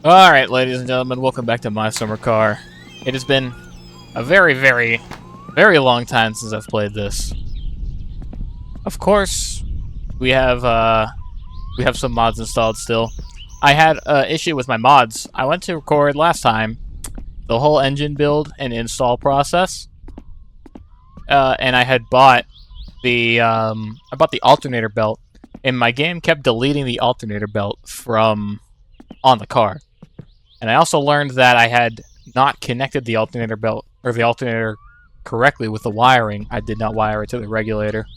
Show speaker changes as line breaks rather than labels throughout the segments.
Alright, ladies and gentlemen, welcome back to My Summer Car. It has been a very, very, very long time since I've played this. Of course, we have some mods installed still. I had an issue with my mods. I went to record last time the whole engine build and install process. And I had bought the alternator belt, and my game kept deleting the alternator belt from on the car. And I also learned that I had not connected the alternator belt or the alternator correctly with the wiring. I did not wire it to the regulator.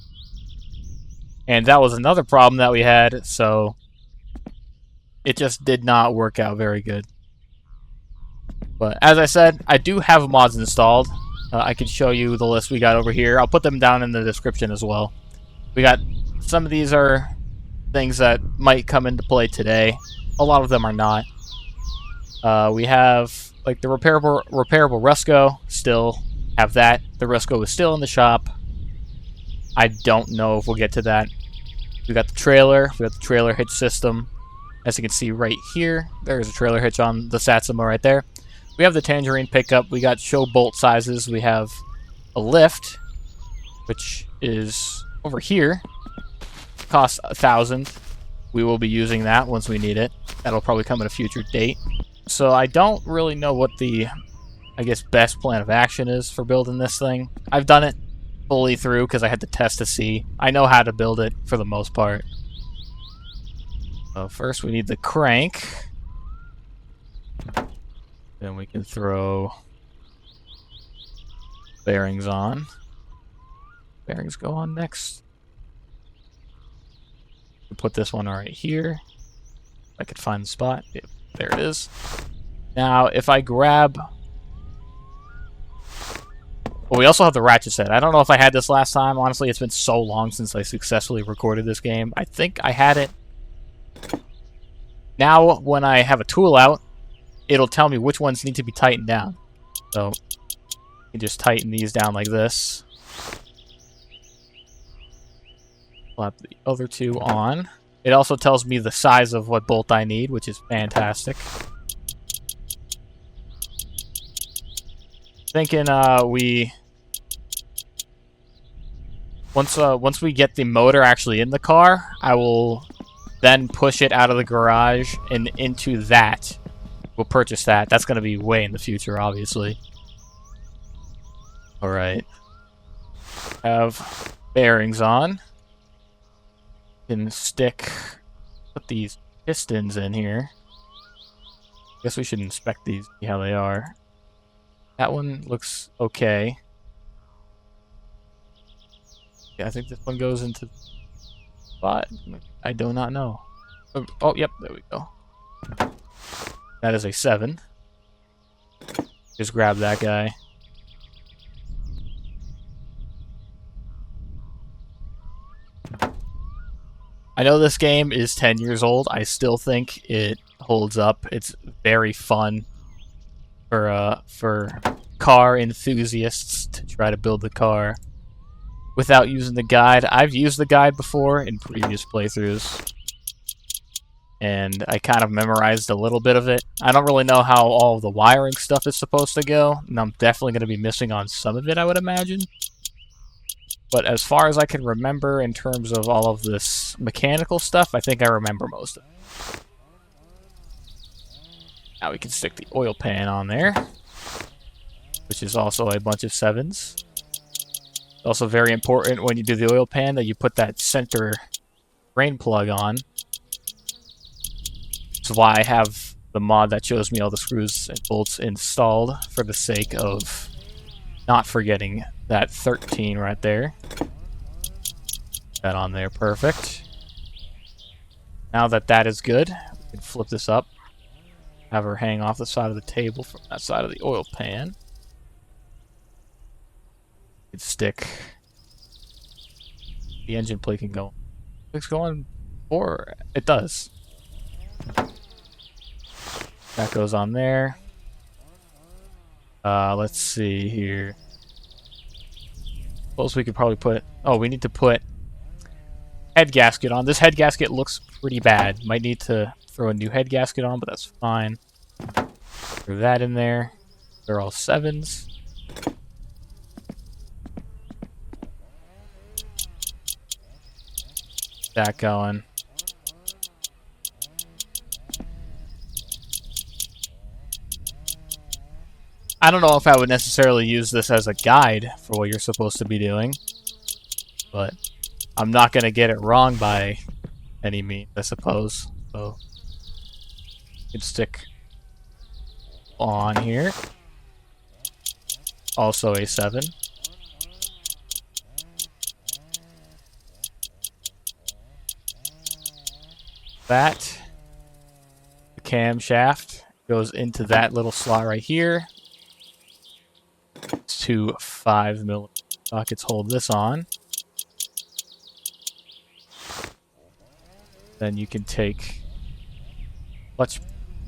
And that was another problem that we had, so it just did not work out very good. But as I said, I do have mods installed. I can show you the list we got over here. I'll put them down in the description as well. We got some of these are things that might come into play today. A lot of them are not. We have like the repairable Ruscko. Still have that. The Ruscko is still in the shop. I don't know if we'll get to that. We got the trailer. We got the trailer hitch system. As you can see right here, there's a trailer hitch on the Satsuma right there. We have the Tangerine pickup. We got show bolt sizes. We have a lift, which is over here. Costs 1,000. We will be using that once we need it. That'll probably come at a future date. So I don't really know what the, I guess, best plan of action is for building this thing. I've done it fully through because I had to test to see. I know how to build it for the most part. So first we need the crank. Then we can throw bearings on. Bearings go on next. Put this one right here. I could find the spot. Yep, there it is. Now, if I grab... Well, we also have the ratchet set. I don't know if I had this last time. Honestly, it's been so long since I successfully recorded this game. I think I had it. Now, when I have a tool out, it'll tell me which ones need to be tightened down. So, you can just tighten these down like this. Slap the other two on. It also tells me the size of what bolt I need, which is fantastic. Thinking once we get the motor actually in the car, I will then push it out of the garage and into that. We'll purchase that. That's going to be way in the future, obviously. All right. Have bearings on. Can put these pistons in here. Guess we should inspect these, see how they are. That one looks okay. Yeah, I think this one goes into the spot. I do not know. Oh, yep, there we go. That is a 7. Just grab that guy. I know this game is 10 years old. I still think it holds up. It's very fun for car enthusiasts to try to build the car without using the guide. I've used the guide before in previous playthroughs, and I kind of memorized a little bit of it. I don't really know how all of the wiring stuff is supposed to go, and I'm definitely going to be missing on some of it, I would imagine. But as far as I can remember in terms of all of this mechanical stuff, I think I remember most of it. Now we can stick the oil pan on there, which is also a bunch of 7s. It's also very important when you do the oil pan that you put that center drain plug on. That's why I have the mod that shows me all the screws and bolts installed for the sake of not forgetting that 13 right there. That on there, perfect. Now that that is good, we can flip this up. Have her hang off the side of the table from that side of the oil pan. You can stick the engine plate can go. It's going forward. It does. That goes on there. Let's see here. Suppose we could probably put... Oh, we need to put head gasket on. This head gasket looks pretty bad. Might need to throw a new head gasket on, but that's fine. Throw that in there. They're all 7s. That going. I don't know if I would necessarily use this as a guide for what you're supposed to be doing, but I'm not going to get it wrong by any means, I suppose. So you can stick on here. Also a 7. That the camshaft goes into that little slot right here. 2 5mm sockets hold this on. Then you can take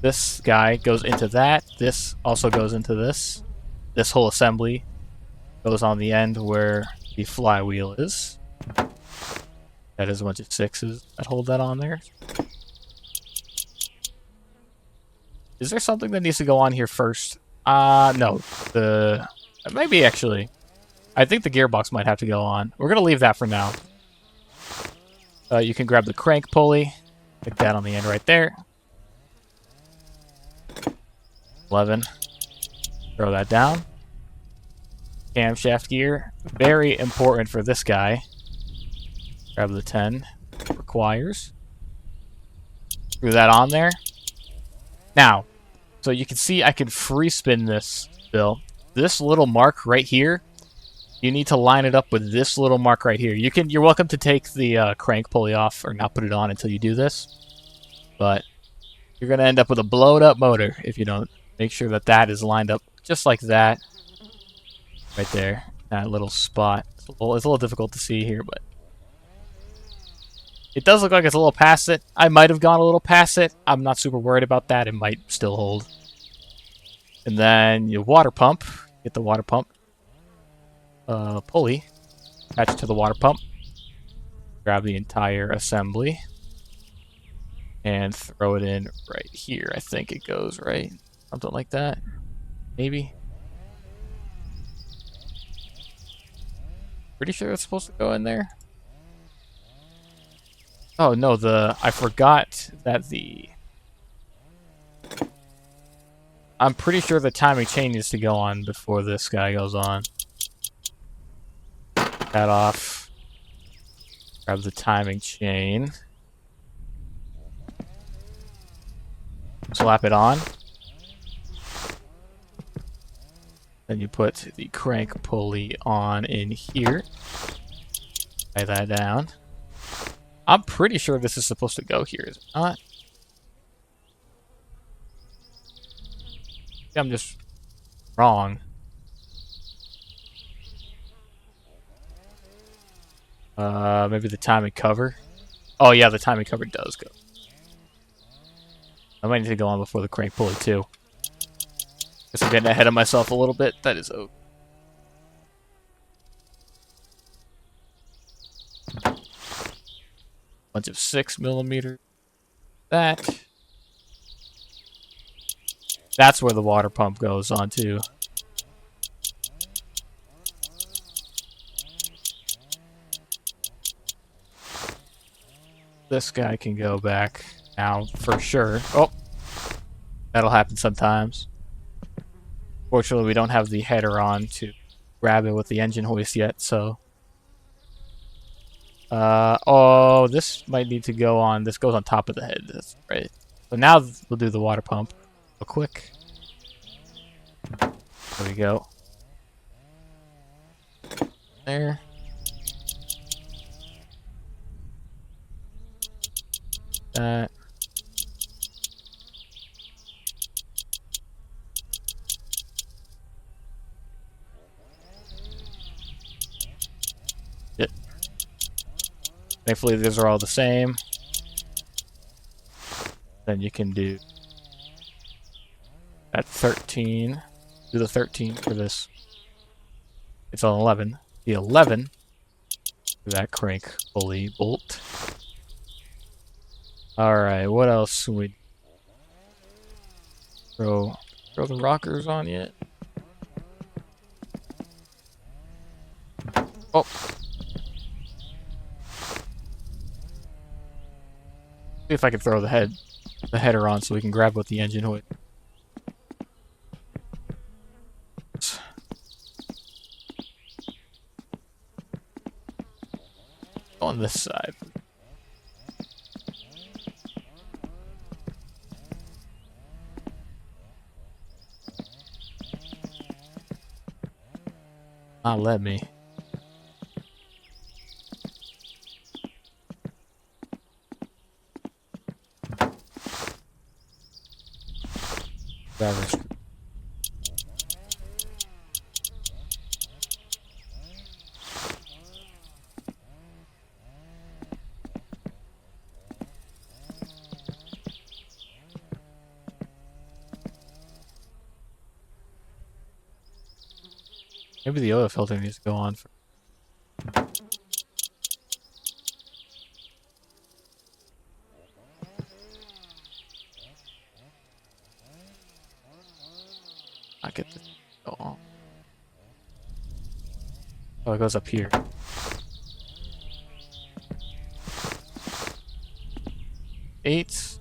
this guy goes into that. This also goes into this. This whole assembly goes on the end where the flywheel is. That is a bunch of 6s that hold that on there. Is there something that needs to go on here first? No. Maybe actually. I think the gearbox might have to go on. We're going to leave that for now. You can grab the crank pulley. Stick that on the end right there. 11. Throw that down. Camshaft gear. Very important for this guy. Grab the 10. Requires. Screw that on there. Now, so you can see I can free spin this still. This little mark right here, you need to line it up with this little mark right here. You're welcome to take the crank pulley off or not put it on until you do this, but you're going to end up with a blown up motor if you don't make sure that that is lined up just like that. Right there, that little spot. It's a little difficult to see here, but it does look like it's a little past it. I might have gone a little past it. I'm not super worried about that. It might still hold. And then your water pump. Get the water pump pulley. Attach it to the water pump. Grab the entire assembly. And throw it in right here. I think it goes, right? Something like that. Maybe. Pretty sure it's supposed to go in there. Oh no, I forgot that I'm pretty sure the timing chain needs to go on before this guy goes on. That off. Grab the timing chain. Slap it on. Then you put the crank pulley on in here. Tie that down. I'm pretty sure this is supposed to go here, is it not? I'm just wrong. Maybe the timing cover. Oh yeah, the timing cover does go. I might need to go on before the crank pulley too. Guess I'm getting ahead of myself a little bit. That is okay. Bunch of 6mm. That's where the water pump goes on too. This guy can go back now for sure. Oh, that'll happen sometimes. Fortunately, we don't have the header on to grab it with the engine hoist yet, so. Oh, this might need to go on. This goes on top of the head. That's right. So now we'll do the water pump real quick. There we go. There. That. Yep. Thankfully, these are all the same. Then you can do at 13. Do the 13 for this. It's on 11. The 11 for that crank pulley bolt. Alright, what else can we throw Throw the rockers on yet? Oh. See if I can throw the header on so we can grab with the engine hood. On this side. Let me. Maybe the oil filter needs to go on for. I get this. Go on. Oh, it goes up here. Eight.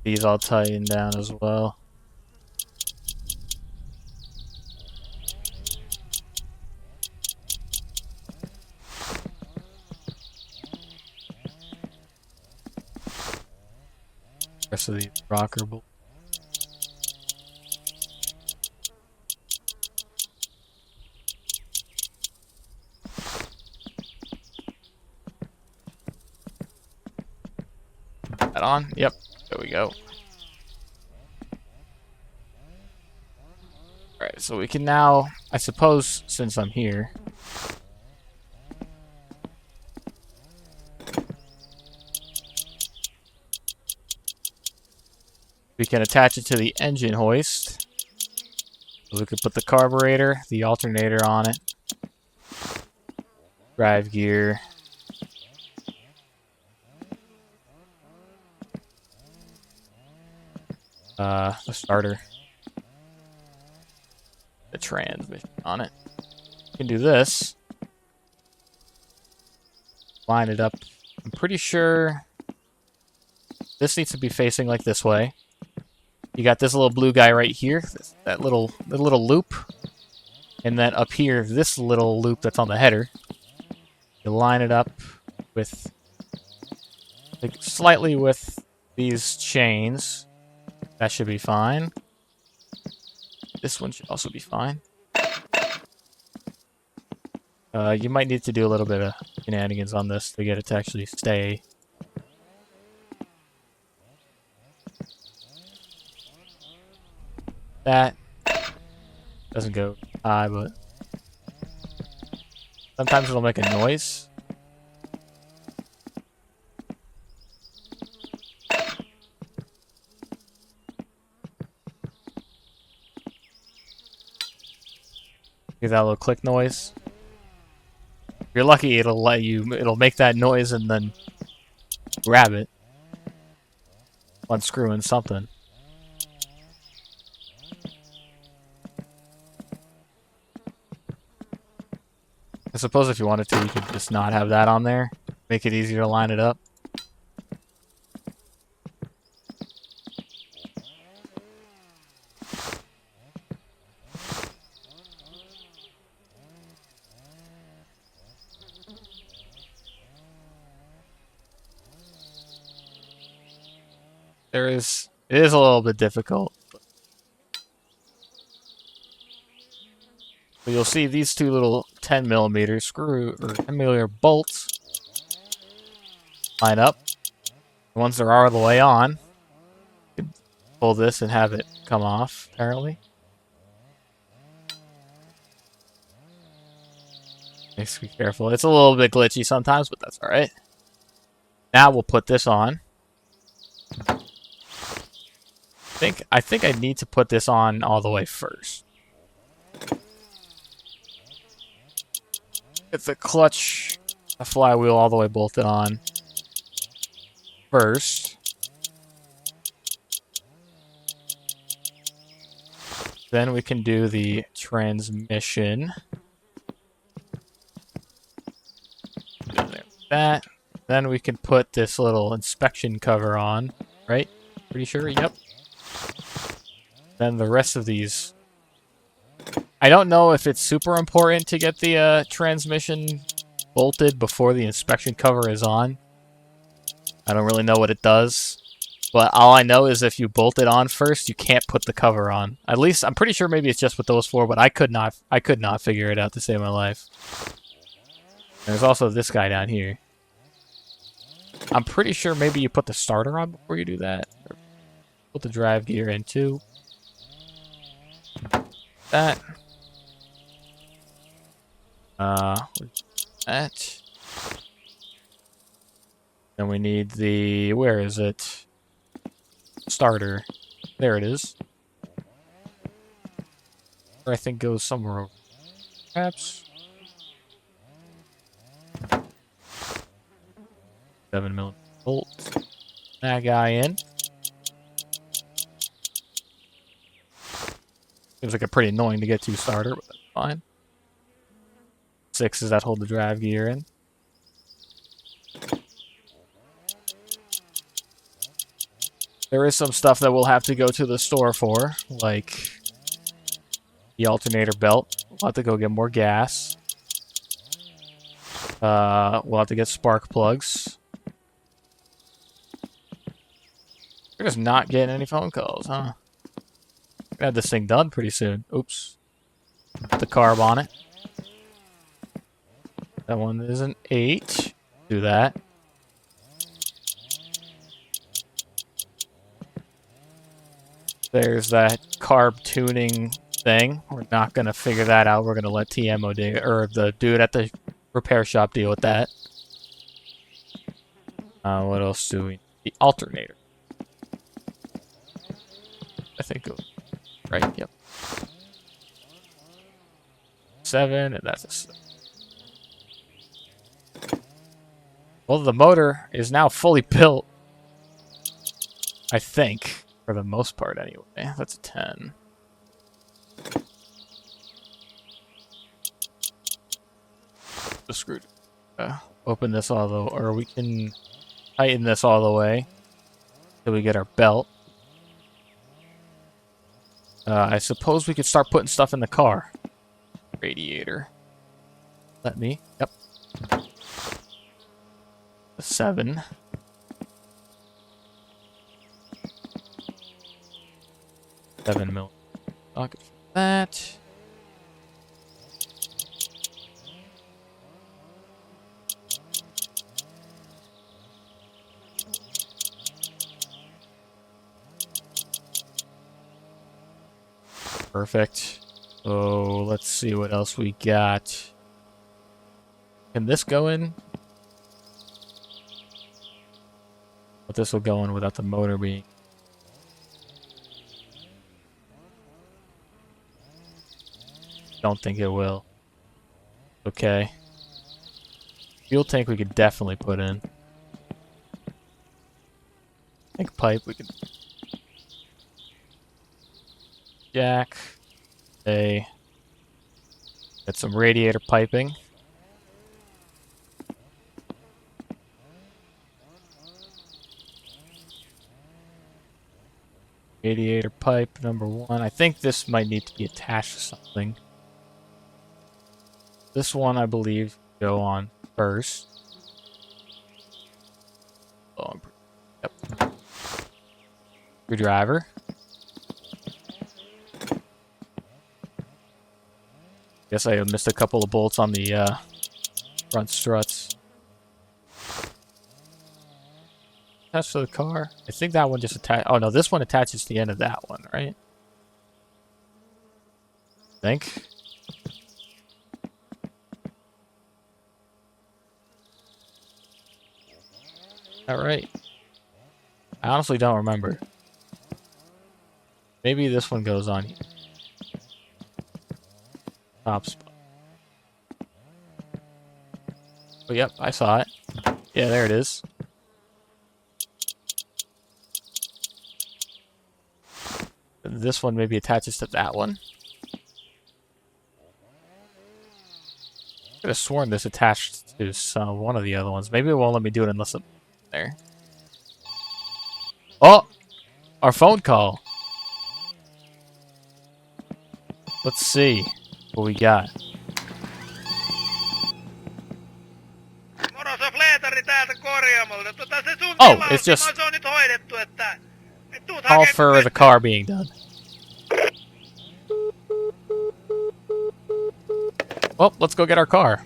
These all tighten down as well. Rest of the rocker bolt. That on? Yep. There we go. Alright, so we can now, I suppose, since I'm here, we can attach it to the engine hoist. So we could put the carburetor, the alternator on it, drive gear, the starter, the transmission on it. We can do this. Line it up. I'm pretty sure this needs to be facing like this way. You got this little blue guy right here, that little loop, and then up here, this little loop that's on the header. You line it up with, like, slightly with these chains. That should be fine. This one should also be fine. You might need to do a little bit of shenanigans on this to get it to actually stay. That doesn't go high, but sometimes it'll make a noise. Give that little click noise. If you're lucky, it'll make that noise and then grab it. Unscrewing something. I suppose if you wanted to, you could just not have that on there. Make it easier to line it up. It is a little bit difficult. But you'll see these two little 10mm screw or 10mm bolts line up. Once they're all the way on, you can pull this and have it come off, apparently. Makes me careful. It's a little bit glitchy sometimes, but that's alright. Now we'll put this on. I think I need to put this on all the way first. Get the clutch, the flywheel all the way bolted on first. Then we can do the transmission. That. Then we can put this little inspection cover on, right? Pretty sure, yep. Then the rest of these. I don't know if it's super important to get the transmission bolted before the inspection cover is on. I don't really know what it does. But all I know is if you bolt it on first, you can't put the cover on. At least, I'm pretty sure maybe it's just with those four, but I could not figure it out to save my life. There's also this guy down here. I'm pretty sure maybe you put the starter on before you do that. Or put the drive gear in too. That. That. Then we need the, where is it? Starter. There it is. Or I think goes somewhere over. Perhaps. 7mm bolt. That guy in. Seems like a pretty annoying to get to starter, but that's fine. 6 is that hold the drive gear in. There is some stuff that we'll have to go to the store for, like the alternator belt. We'll have to go get more gas. We'll have to get spark plugs. We're just not getting any phone calls, huh? We're gonna have this thing done pretty soon. Oops. Put the carb on it. That one is an 8. Do that. There's that carb tuning thing. We're not gonna figure that out. We're gonna let TMO do, or the dude at the repair shop deal with that. What else do we? The alternator. I think it was, right. Yep. 7, and that's a 7. Well, the motor is now fully built. I think, for the most part, anyway. That's a 10. The screw. Open this all the, or we can tighten this all the way till we get our belt. I suppose we could start putting stuff in the car. Radiator. Let me. Yep. A 7. $7 socket for that. Perfect. Oh, let's see what else we got. Can this go in? But this will go in without the motor being. Don't think it will. Okay. Fuel tank we could definitely put in. Tank pipe we could. Jack. Get some radiator piping. Radiator pipe number 1. I think this might need to be attached to something. This one, I believe, go on first. Oh, yep. Screwdriver. Guess I missed a couple of bolts on the front struts. Attached to the car. I think that one just attached. Oh no, this one attaches to the end of that one, right? I think. All right. I honestly don't remember. Maybe this one goes on here. Top spot. Oh, yep, I saw it. Yeah, there it is. this one maybe attaches to that one. I could have sworn this attached to one of the other ones. Maybe it won't let me do it unless I'm there. Oh! Our phone call. Let's see what we got. Oh, it's just all for the car being done. Well, let's go get our car.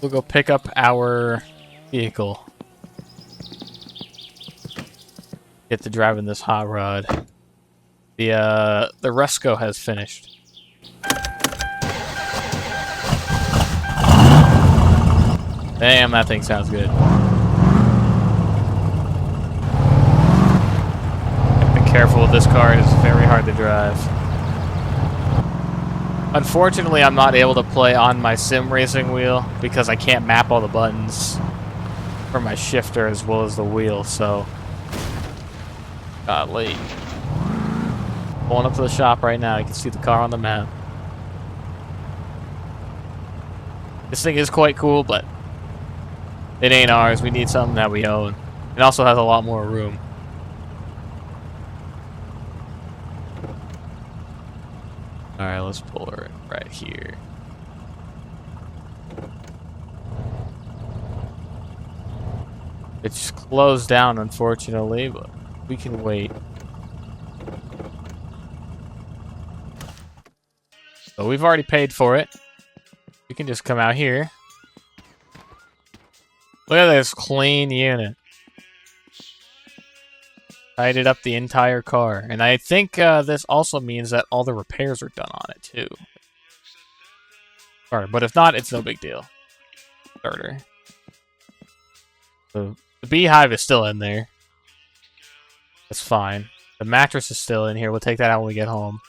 We'll go pick up our vehicle. Get to driving this hot rod. The Ruscko has finished. Damn, that thing sounds good. Be careful with this car, it's very hard to drive. Unfortunately, I'm not able to play on my sim racing wheel because I can't map all the buttons for my shifter as well as the wheel, so... Golly. Pulling up to the shop right now, you can see the car on the map. This thing is quite cool, but it ain't ours. We need something that we own. It also has a lot more room. Alright, let's pull her right here. It's closed down, unfortunately, but we can wait. So we've already paid for it. We can just come out here. Look at this clean unit. Tidied up the entire car. And I think this also means that all the repairs are done on it, too. Alright, but if not, it's no big deal. Starter. So, the beehive is still in there. That's fine. The mattress is still in here. We'll take that out when we get home.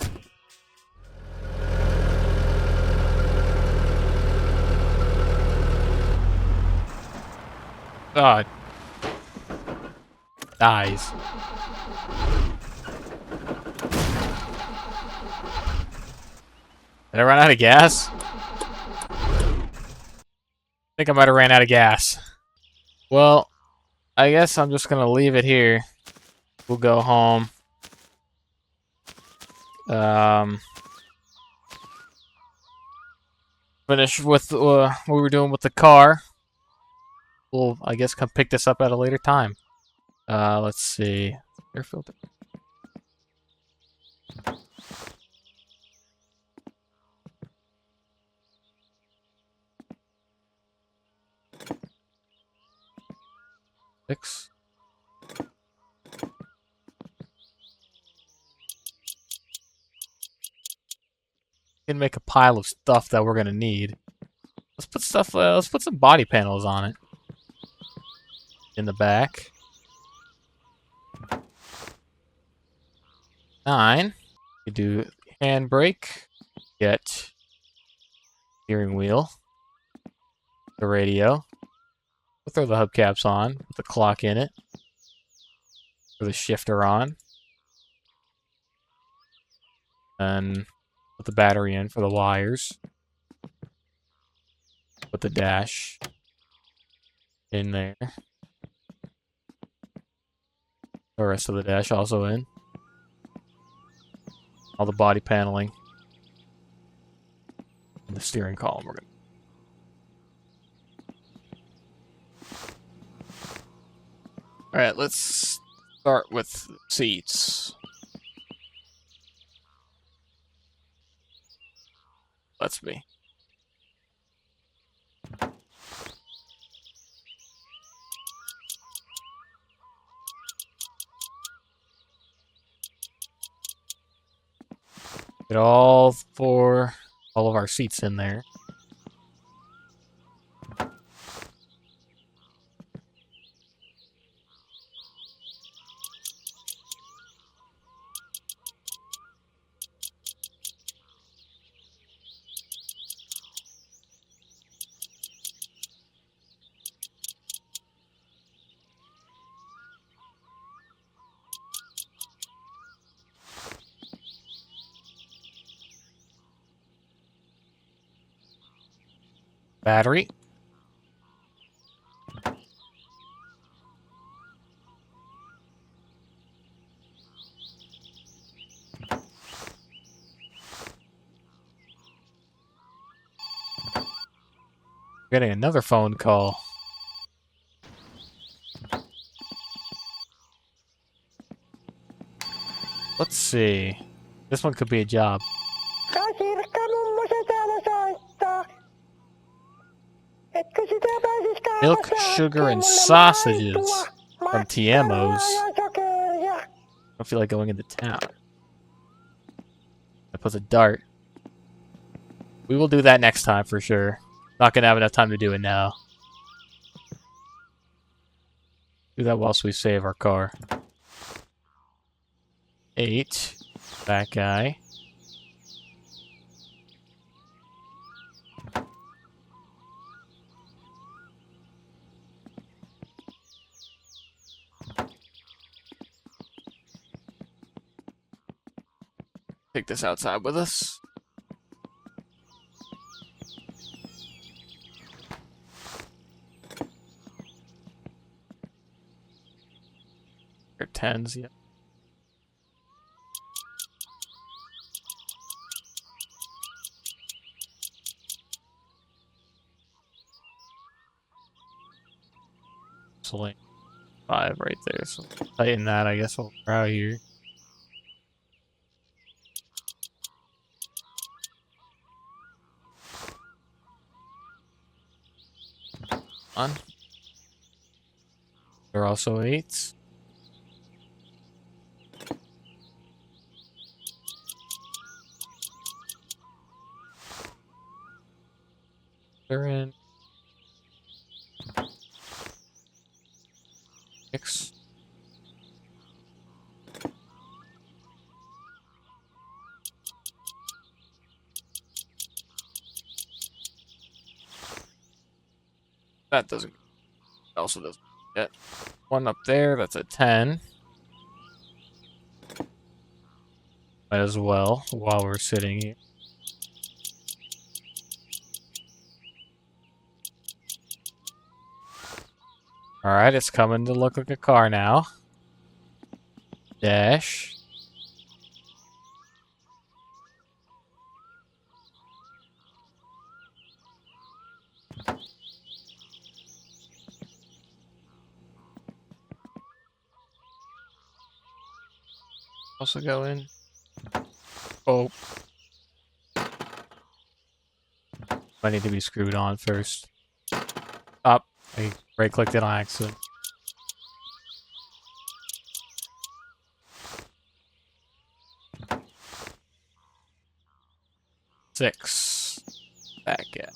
God. Dies. Did I run out of gas? I think I might have ran out of gas. Well, I guess I'm just gonna leave it here. We'll go home. Finish with what we were doing with the car. We'll, I guess, come pick this up at a later time. Let's see. Air filter. Six. Can make a pile of stuff that we're gonna need. Let's put stuff. Let's put some body panels on it. In the back. 9. We do handbrake. Get steering wheel. The radio. We'll throw the hubcaps on. Put the clock in it. Throw the shifter on. And put the battery in for the wires. Put the dash in there. The rest of the dash also in. All the body paneling. And the steering column we're gonna. Alright, let's start with seats. Let's be. Get all of our seats in there. Battery. Getting another phone call. Let's see. This one could be a job. Milk, sugar, and sausages from TMOs. I don't feel like going into town. That puts a dart. We will do that next time for sure. Not gonna have enough time to do it now. Do that whilst we save our car. 8. That guy. Take this outside with us. Or 10s, yeah. So 5 right there. So tighten that, I guess, while we're out here. On. They're also 8s. They're in. 6. That doesn't. Also doesn't get. One up there, that's a 10. Might as well, while we're sitting here. Alright, it's coming to look like a car now. Dash. Also go in. Oh. I need to be screwed on first. Up. I right-clicked it on accident. Six. Back at.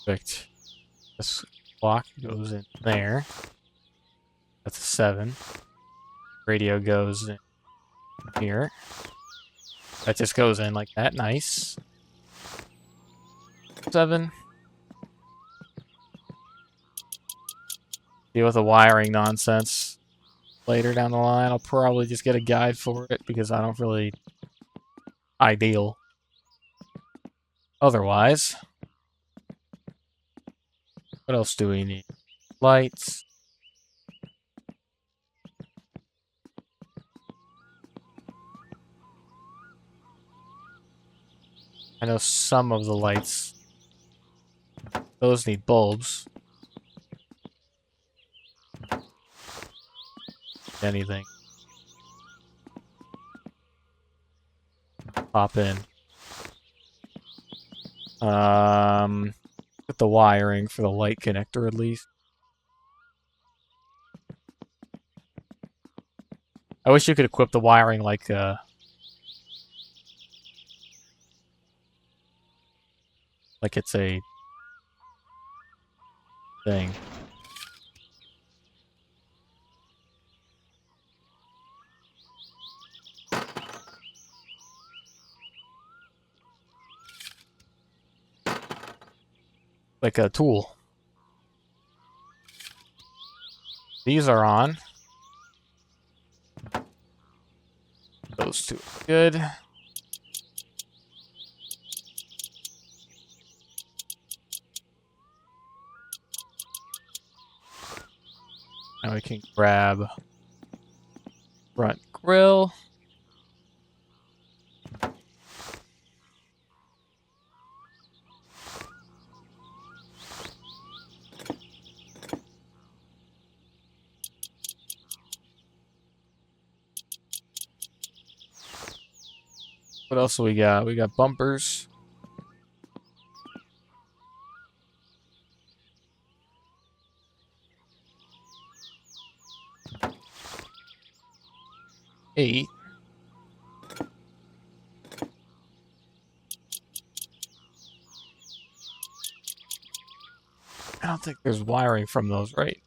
Perfect. This block goes in there. That's a 7. Radio goes in here. That just goes in like that. Nice. 7. Deal with the wiring nonsense later down the line. I'll probably just get a guide for it because I don't really ideal otherwise. What else do we need? Lights. I know some of the lights. Those need bulbs. Anything. Pop in. Get the wiring for the light connector at least. I wish you could equip the wiring like it's a thing. Like a tool. These are on. doing good. Now we can grab front grill. What else do we got? We got bumpers. Eight. I don't think there's wiring from those, right?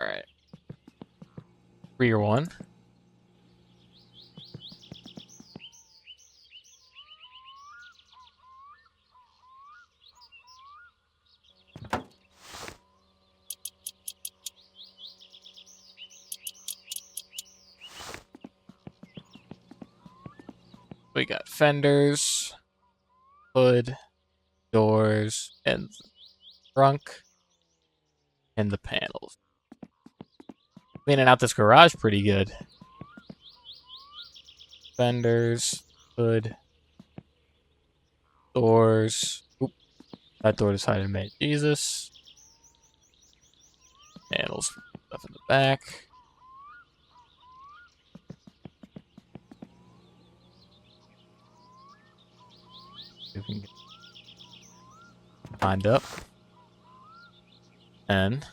Alright. Rear one. We got fenders, hood, doors, and the trunk, and the panels. Cleaning out this garage pretty good. Fenders, hood, doors. Oop, that door decided to make Jesus. Panels, stuff in the back. We can get lined up. And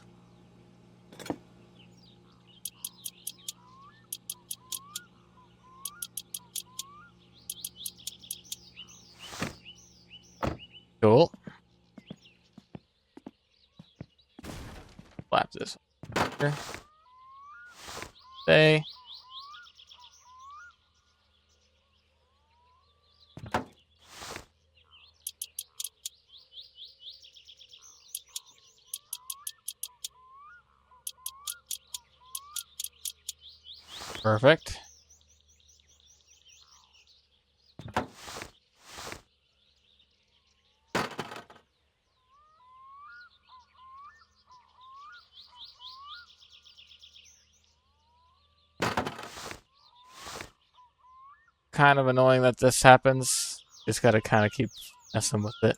cool. Flap this here. Stay. Perfect. Kind of annoying that this happens. Just gotta kind of keep messing with it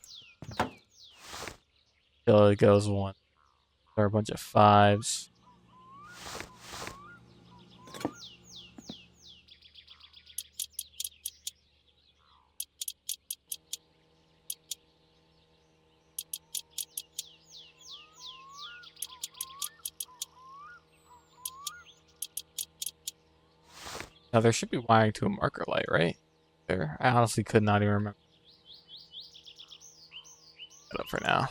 till it goes one. There are a bunch of fives. Now there should be wiring to a marker light, right? There. I honestly could not even remember. Put up for now.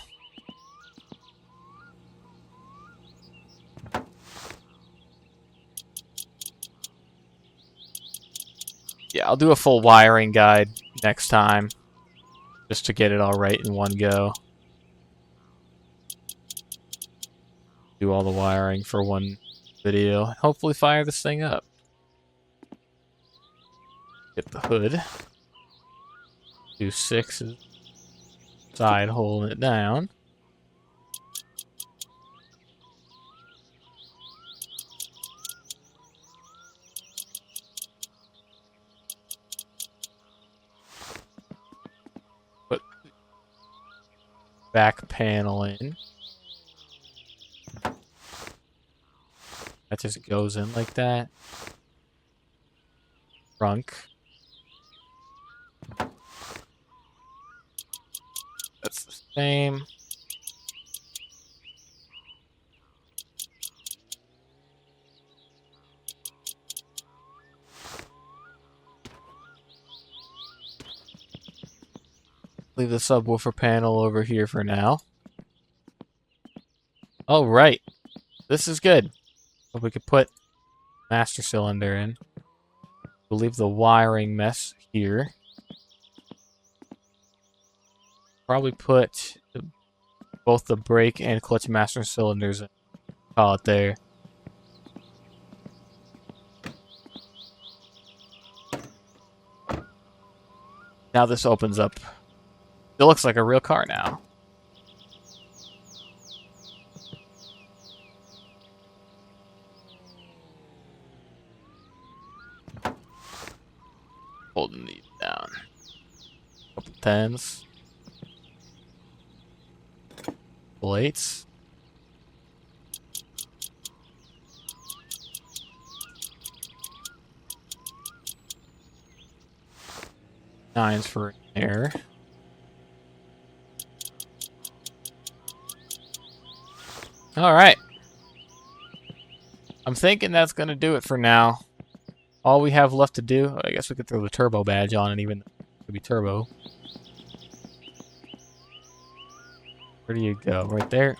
Yeah, I'll do a full wiring guide next time, just to get it all right in one go. Do all the wiring for one video. Hopefully fire this thing up. Get the hood. Do 6 side holding it down. Put back panel in. That just goes in like that. Trunk. That's the same. Leave the subwoofer panel over here for now. All right, this is good. So we could put master cylinder in. We'll leave the wiring mess here. Probably put both the brake and clutch master cylinders in. Call it there. Now this opens up. It looks like a real car now. Holding these down. Couple 10s. Couple 8s. Nines for air. Alright. I'm thinking that's going to do it for now. All we have left to do, I guess we could throw the turbo badge on and even it could be turbo. Where do you go? Right there?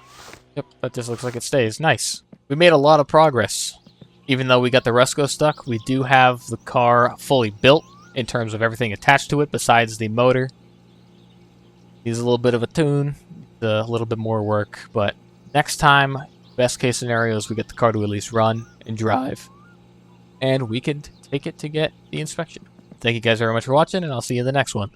Yep, that just looks like it stays. Nice. We made a lot of progress. Even though we got the Ruscko stuck, we do have the car fully built in terms of everything attached to it besides the motor. Needs a little bit of a tune, a little bit more work, but next time, best case scenario is we get the car to at least run and drive, and we can take it to get the inspection. Thank you guys very much for watching, and I'll see you in the next one.